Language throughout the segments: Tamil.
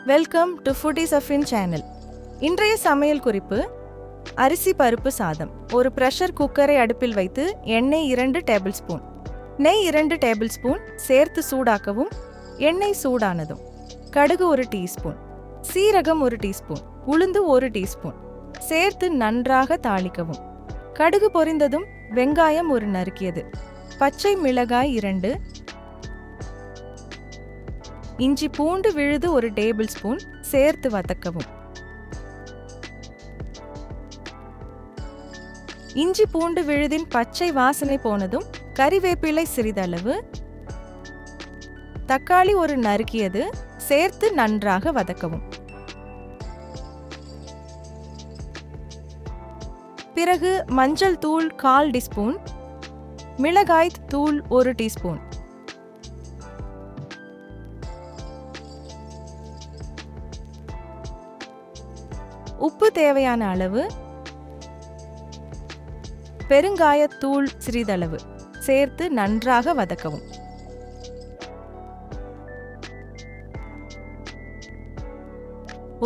Welcome to foodies of in channel. இன்றைய சமையல் குறிப்பு: அரிசி பருப்பு சாதம். ஒரு ப்ரெஷர் குக்கரை அடுப்பில் வைத்து எண்ணெய் 2 டேபிள் ஸ்பூன், நெய் 2 டேபிள் ஸ்பூன் சேர்த்து சூடாக்கவும். எண்ணெய் சூடானதும் கடுகு 1 டீஸ்பூன், சீரகம் 1 டீஸ்பூன், உளுந்து 1 டீஸ்பூன் சேர்த்து நன்றாக தாளிக்கவும். கடுகு பொரிந்ததும் வெங்காயம் 1 நறுக்கியது, பச்சை மிளகாய் 2, இஞ்சி பூண்டு விழுது 1 டேபிள் ஸ்பூன் சேர்த்து வதக்கவும். இஞ்சி பூண்டு விழுதின் பச்சை வாசனை போனதும் கறிவேப்பிலை சிறிதளவு, தக்காளி 1 நறுக்கியது சேர்த்து நன்றாக வதக்கவும். பிறகு மஞ்சள் தூள் 1/4 டீஸ்பூன், மிளகாய் தூள் 1 டீஸ்பூன், உப்பு தேவையான அளவு, பெருங்காயத்தூள் சிறிதளவு சேர்த்து நன்றாக வதக்கவும்.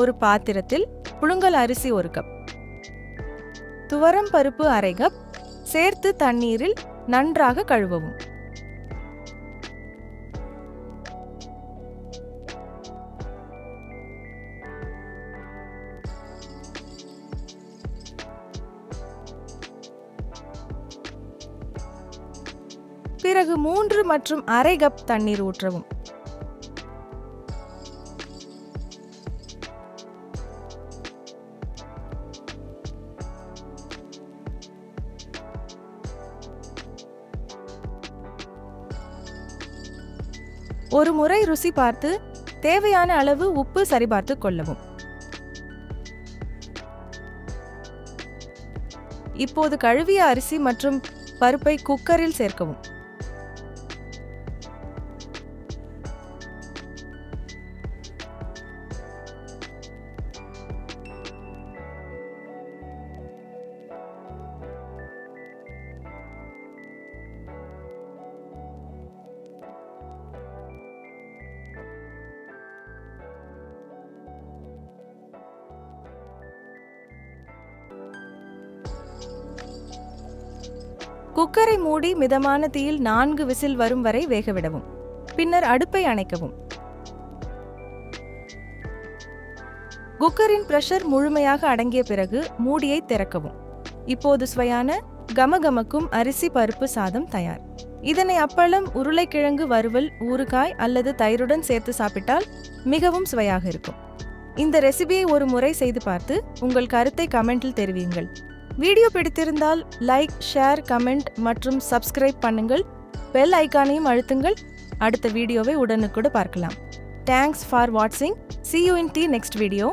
ஒரு பாத்திரத்தில் புழுங்கல் அரிசி 1 கப், துவரம் பருப்பு 1/2 கப் சேர்த்து தண்ணீரில் நன்றாக கழுவவும். பிறகு 3 மற்றும் 1/2 கப் தண்ணீர் ஊற்றவும். ஒரு முறை ருசி பார்த்து தேவையான அளவு உப்பு சரிபார்த்து கொள்ளவும். இப்போது கழுவிய அரிசி மற்றும் பருப்பை குக்கரில் சேர்க்கவும். குக்கரை மூடி மிதமான தீயில் 4 விசில் வரும் வரை வேகவிடவும். பின்னர் அடுப்பை அணைக்கவும். குக்கரின் பிரஷர் முழுமையாக அடங்கிய பிறகு மூடியை திறக்கவும். இப்போது சுவையான கமகமக்கும் அரிசி பருப்பு சாதம் தயார். இதனை அப்பளம், உருளைக்கிழங்கு வறுவல், ஊறுகாய் அல்லது தயிருடன் சேர்த்து சாப்பிட்டால் மிகவும் சுவையாக இருக்கும். இந்த ரெசிபியை ஒரு முறை செய்து பார்த்து உங்கள் கருத்தை கமெண்டில் தெரிவியுங்கள். வீடியோ பிடித்திருந்தால் லைக், ஷேர், கமெண்ட் மற்றும் சப்ஸ்கிரைப் பண்ணுங்கள். பெல் ஐகானையும் அழுத்துங்கள். அடுத்த வீடியோவை உடனுக்குடன் பார்க்கலாம். தேங்க்ஸ் ஃபார் வாட்சிங். See you in the next video.